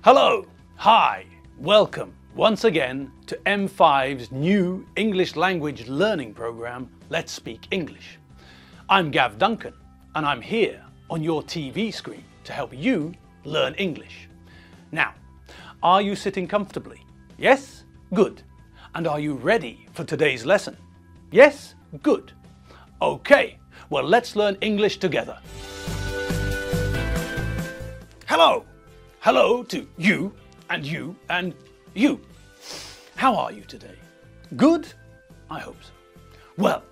Hello, hi, welcome once again to M5's new English language learning program, Let's Speak English. I'm Gav Duncan and I'm here on your TV screen to help you learn English. Now, are you sitting comfortably? Yes? Good. And are you ready for today's lesson? Yes? Good. Okay, well let's learn English together. Hello! Hello to you and you and you. How are you today? Good? I hope so. Well,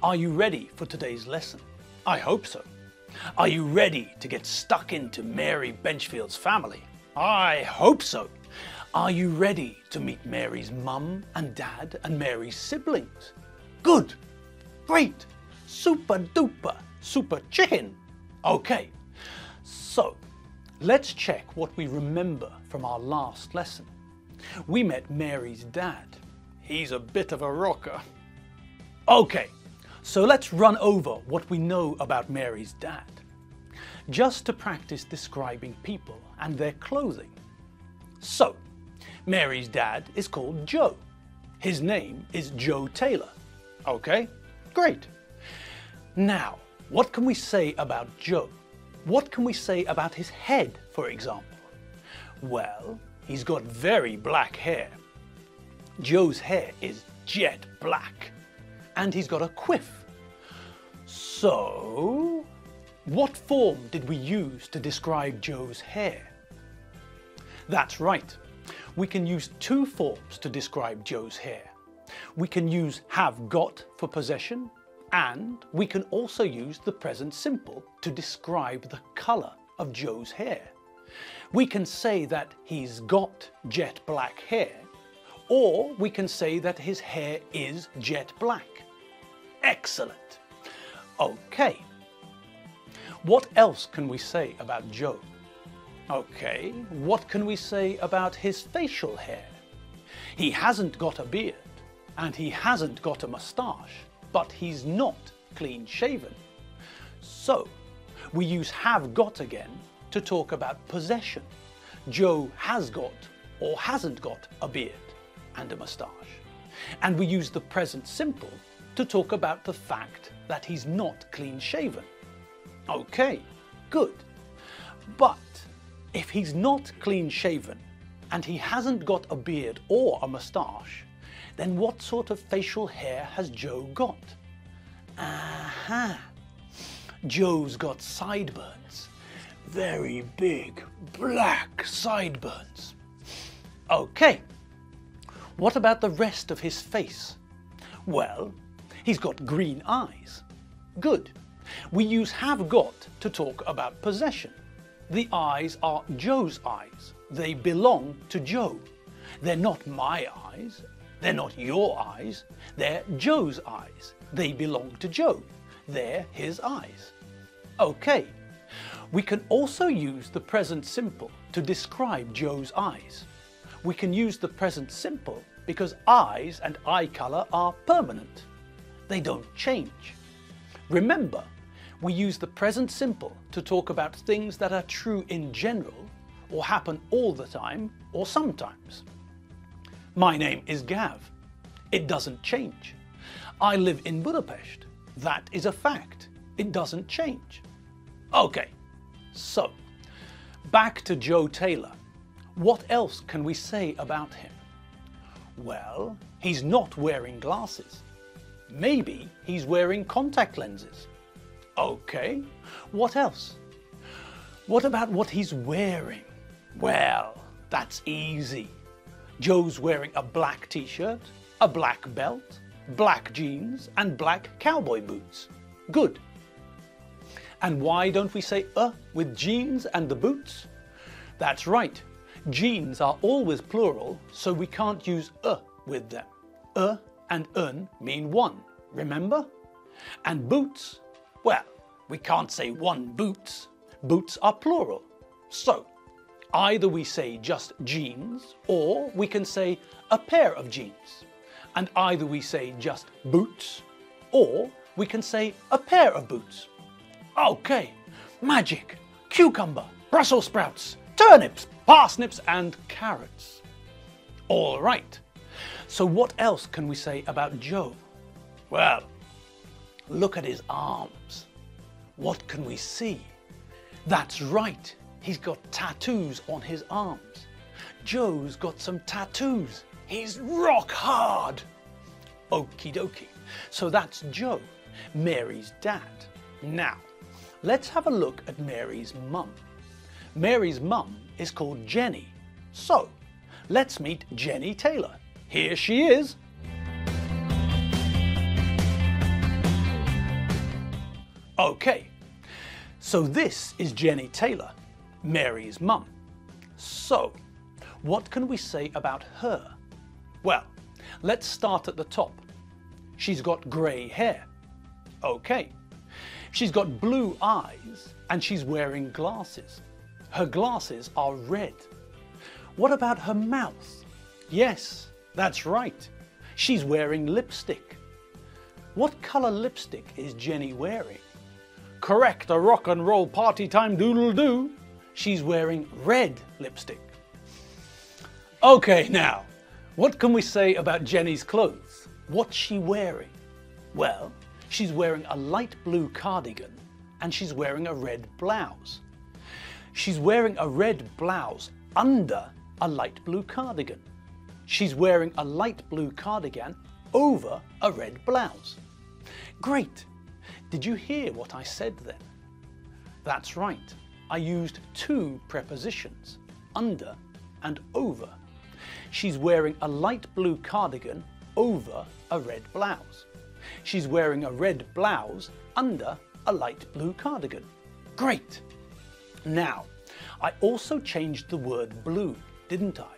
are you ready for today's lesson? I hope so. Are you ready to get stuck into Mary Benchfield's family? I hope so. Are you ready to meet Mary's mum and dad and Mary's siblings? Good. Great. Super duper. Super chicken. Okay. So, let's check what we remember from our last lesson. We met Mary's dad. He's a bit of a rocker. Okay, so let's run over what we know about Mary's dad, just to practice describing people and their clothing. So, Mary's dad is called Joe. His name is Joe Taylor. Okay, great. Now, what can we say about Joe? What can we say about his head, for example? Well, he's got very black hair. Joe's hair is jet black. And he's got a quiff. So, what form did we use to describe Joe's hair? That's right. We can use two forms to describe Joe's hair. We can use have got for possession, and we can also use the present simple to describe the colour of Joe's hair. We can say that he's got jet black hair, or we can say that his hair is jet black. Excellent. Okay. What else can we say about Joe? Okay, what can we say about his facial hair? He hasn't got a beard, and he hasn't got a moustache, but he's not clean shaven. So, we use have got again to talk about possession. Joe has got or hasn't got a beard and a moustache. And we use the present simple to talk about the fact that he's not clean shaven. Okay, good. But if he's not clean shaven and he hasn't got a beard or a moustache, then what sort of facial hair has Joe got? Aha! Joe's got sideburns. Very big, black sideburns. Okay. What about the rest of his face? Well, he's got green eyes. Good. We use have got to talk about possession. The eyes are Joe's eyes. They belong to Joe. They're not my eyes. They're not your eyes. They're Joe's eyes. They belong to Joe. They're his eyes. Okay. We can also use the present simple to describe Joe's eyes. We can use the present simple because eyes and eye colour are permanent. They don't change. Remember, we use the present simple to talk about things that are true in general or happen all the time or sometimes. My name is Gav. It doesn't change. I live in Budapest. That is a fact. It doesn't change. Okay, so back to Joe Taylor. What else can we say about him? Well, he's not wearing glasses. Maybe he's wearing contact lenses. Okay, what else? What about what he's wearing? Well, that's easy. Joe's wearing a black t-shirt, a black belt, black jeans and black cowboy boots. Good. And why don't we say with jeans and the boots? That's right. Jeans are always plural, so we can't use with them. And un mean one, remember? And boots, well, we can't say one boots. Boots are plural. So, either we say just jeans, or we can say a pair of jeans. And either we say just boots, or we can say a pair of boots. Okay, magic, cucumber, Brussels sprouts, turnips, parsnips and carrots. All right. So what else can we say about Joe? Well, look at his arms. What can we see? That's right. He's got tattoos on his arms. Joe's got some tattoos. He's rock hard. Okie dokie. So that's Joe, Mary's dad. Now, let's have a look at Mary's mum. Mary's mum is called Jenny. So, let's meet Jenny Taylor. Here she is. Okay, so this is Jenny Taylor, Mary's mum. So, what can we say about her? Well, let's start at the top. She's got grey hair. Okay. She's got blue eyes and she's wearing glasses. Her glasses are red. What about her mouth? Yes, that's right. She's wearing lipstick. What colour lipstick is Jenny wearing? Correct, a rock and roll party time doodle-doo. She's wearing red lipstick. Okay, now, what can we say about Jenny's clothes? What's she wearing? Well, she's wearing a light blue cardigan and she's wearing a red blouse. She's wearing a red blouse under a light blue cardigan. She's wearing a light blue cardigan over a red blouse. Great! Did you hear what I said then? That's right. I used two prepositions, under and over. She's wearing a light blue cardigan over a red blouse. She's wearing a red blouse under a light blue cardigan. Great! Now, I also changed the word blue, didn't I?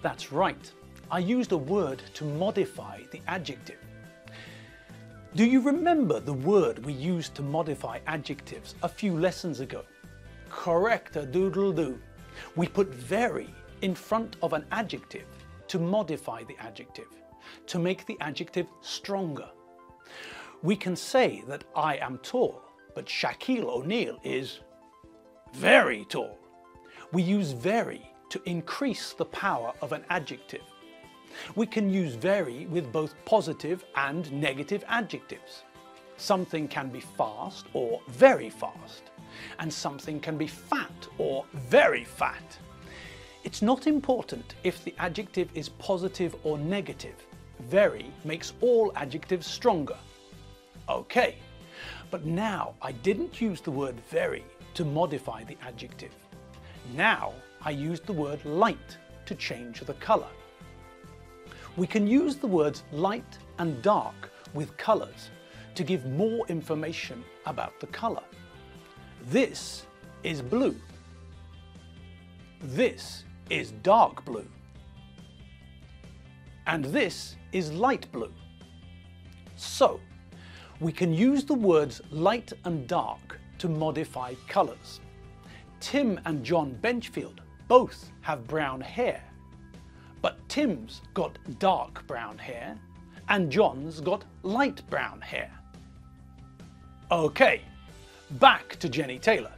That's right. I used a word to modify the adjective. Do you remember the word we used to modify adjectives a few lessons ago? Correct, a doodle-doo. We put very in front of an adjective to modify the adjective, to make the adjective stronger. We can say that I am tall, but Shaquille O'Neal is very tall. We use very to increase the power of an adjective. We can use very with both positive and negative adjectives. Something can be fast or very fast, and something can be fat or very fat. It's not important if the adjective is positive or negative. Very makes all adjectives stronger. Okay, but now I didn't use the word very to modify the adjective. Now I used the word light to change the colour. We can use the words light and dark with colours to give more information about the colour. This is blue. This is dark blue. And this is light blue. So, we can use the words light and dark to modify colours. Tim and John Benchfield both have brown hair, but Tim's got dark brown hair and John's got light brown hair. Okay, back to Jenny Taylor.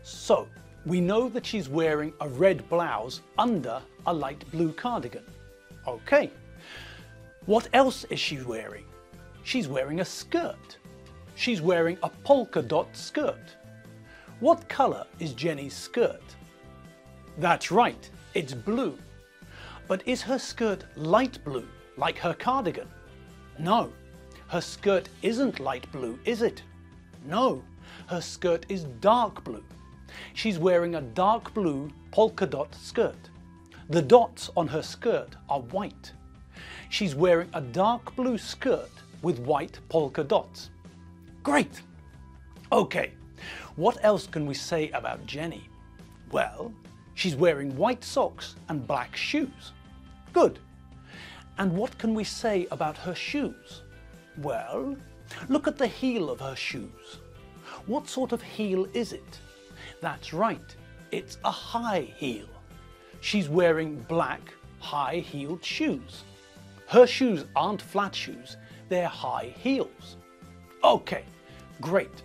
So, we know that she's wearing a red blouse under a light blue cardigan. Okay, what else is she wearing? She's wearing a skirt. She's wearing a polka dot skirt. What colour is Jenny's skirt? That's right, it's blue. But is her skirt light blue, like her cardigan? No, her skirt isn't light blue, is it? No, her skirt is dark blue. She's wearing a dark blue polka dot skirt. The dots on her skirt are white. She's wearing a dark blue skirt with white polka dots. Great! Okay, what else can we say about Jenny? Well, she's wearing white socks and black shoes. Good. And what can we say about her shoes? Well, look at the heel of her shoes. What sort of heel is it? That's right, it's a high heel. She's wearing black, high-heeled shoes. Her shoes aren't flat shoes, they're high heels. Okay, great.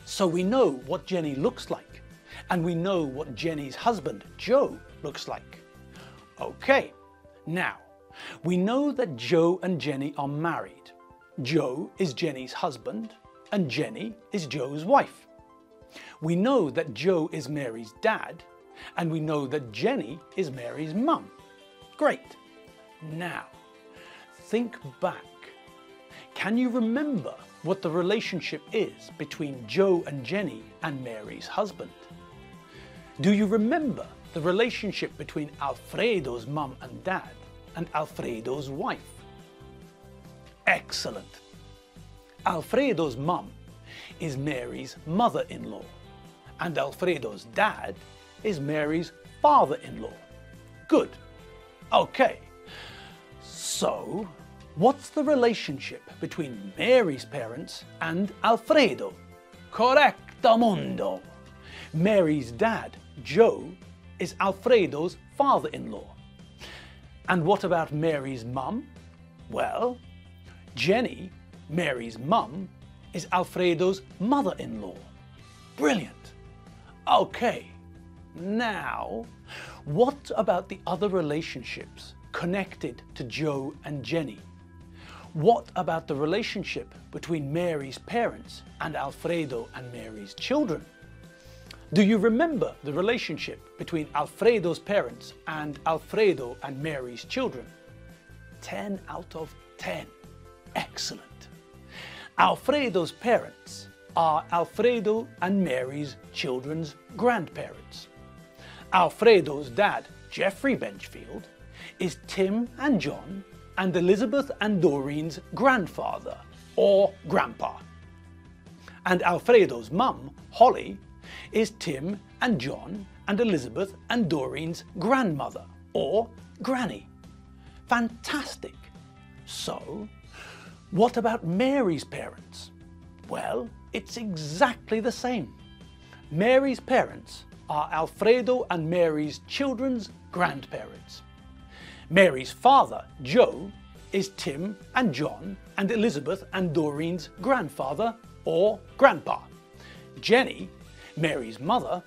So we know what Jenny looks like, And we know what Jenny's husband, Joe, looks like. Okay, now, we know that Joe and Jenny are married. Joe is Jenny's husband and Jenny is Joe's wife. We know that Joe is Mary's dad and we know that Jenny is Mary's mum. Great. Now, think back. Can you remember what the relationship is between Joe and Jenny and Mary's husband? Do you remember the relationship between Alfredo's mum and dad and Alfredo's wife? Excellent. Alfredo's mum is Mary's mother-in-law and Alfredo's dad is Mary's father-in-law. Good. Okay. So, what's the relationship between Mary's parents and Alfredo? Correctamundo. Mary's dad, Joe, is Alfredo's father-in-law. And what about Mary's mum? Well, Jenny, Mary's mum, is Alfredo's mother-in-law. Brilliant. Okay, now, what about the other relationships connected to Joe and Jenny? What about the relationship between Mary's parents and Alfredo and Mary's children? Do you remember the relationship between Alfredo's parents and Alfredo and Mary's children? 10 out of 10. Excellent. Alfredo's parents are Alfredo and Mary's children's grandparents. Alfredo's dad, Jeffrey Benchfield, is Tim and John and Elizabeth and Doreen's grandfather, or grandpa. And Alfredo's mum, Holly, is Tim and John and Elizabeth and Doreen's grandmother, or granny. Fantastic! So, what about Mary's parents? Well, it's exactly the same. Mary's parents are Alfredo and Mary's children's grandparents. Mary's father, Joe, is Tim and John and Elizabeth and Doreen's grandfather, or grandpa. Jenny, Mary's mother,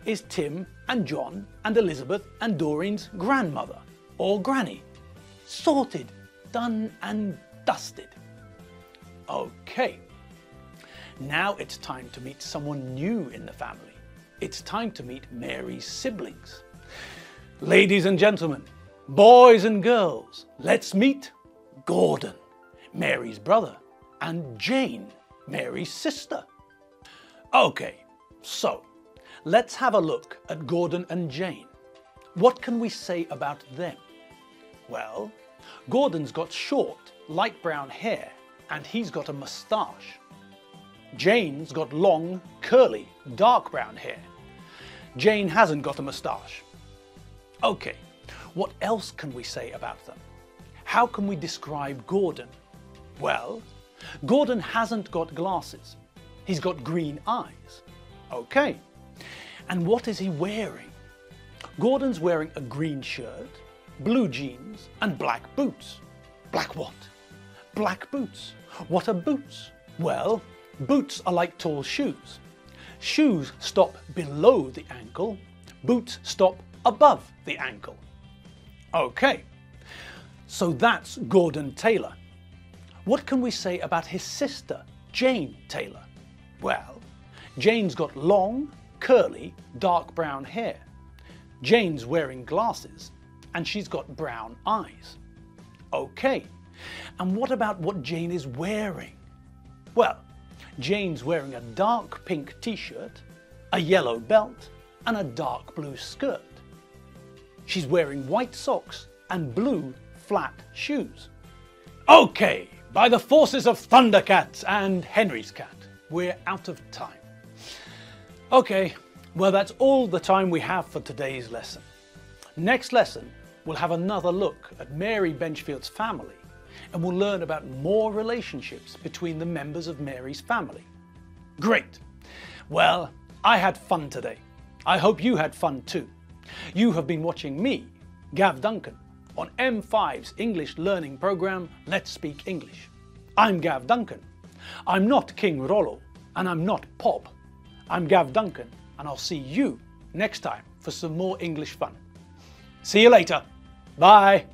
is Tim and John and Elizabeth and Doreen's grandmother, or granny. Sorted, done and dusted. Okay, now it's time to meet someone new in the family. It's time to meet Mary's siblings. Ladies and gentlemen, boys and girls, let's meet Gordon, Mary's brother, and Jane, Mary's sister. Okay, so let's have a look at Gordon and Jane. What can we say about them? Well, Gordon's got short, light brown hair and he's got a moustache. Jane's got long, curly, dark brown hair. Jane hasn't got a moustache. Okay, what else can we say about them? How can we describe Gordon? Well, Gordon hasn't got glasses. He's got green eyes. Okay, and what is he wearing? Gordon's wearing a green shirt, blue jeans and black boots. Black what? Black boots. What are boots? Well, boots are like tall shoes. Shoes stop below the ankle, boots stop above the ankle. Okay, so that's Gordon Taylor. What can we say about his sister, Jane Taylor? Well, Jane's got long, curly, dark brown hair. Jane's wearing glasses and she's got brown eyes. Okay, and what about what Jane is wearing? Well, Jane's wearing a dark pink t-shirt, a yellow belt and a dark blue skirt. She's wearing white socks and blue flat shoes. Okay, by the forces of Thundercats and Henry's cat, we're out of time. Okay, well that's all the time we have for today's lesson. Next lesson, we'll have another look at Mary Benchfield's family and we'll learn about more relationships between the members of Mary's family. Great! Well, I had fun today. I hope you had fun too. You have been watching me, Gav Duncan, on M5's English learning program, Let's Speak English. I'm Gav Duncan. I'm not King Rollo, and I'm not Pop. I'm Gav Duncan, and I'll see you next time for some more English fun. See you later. Bye.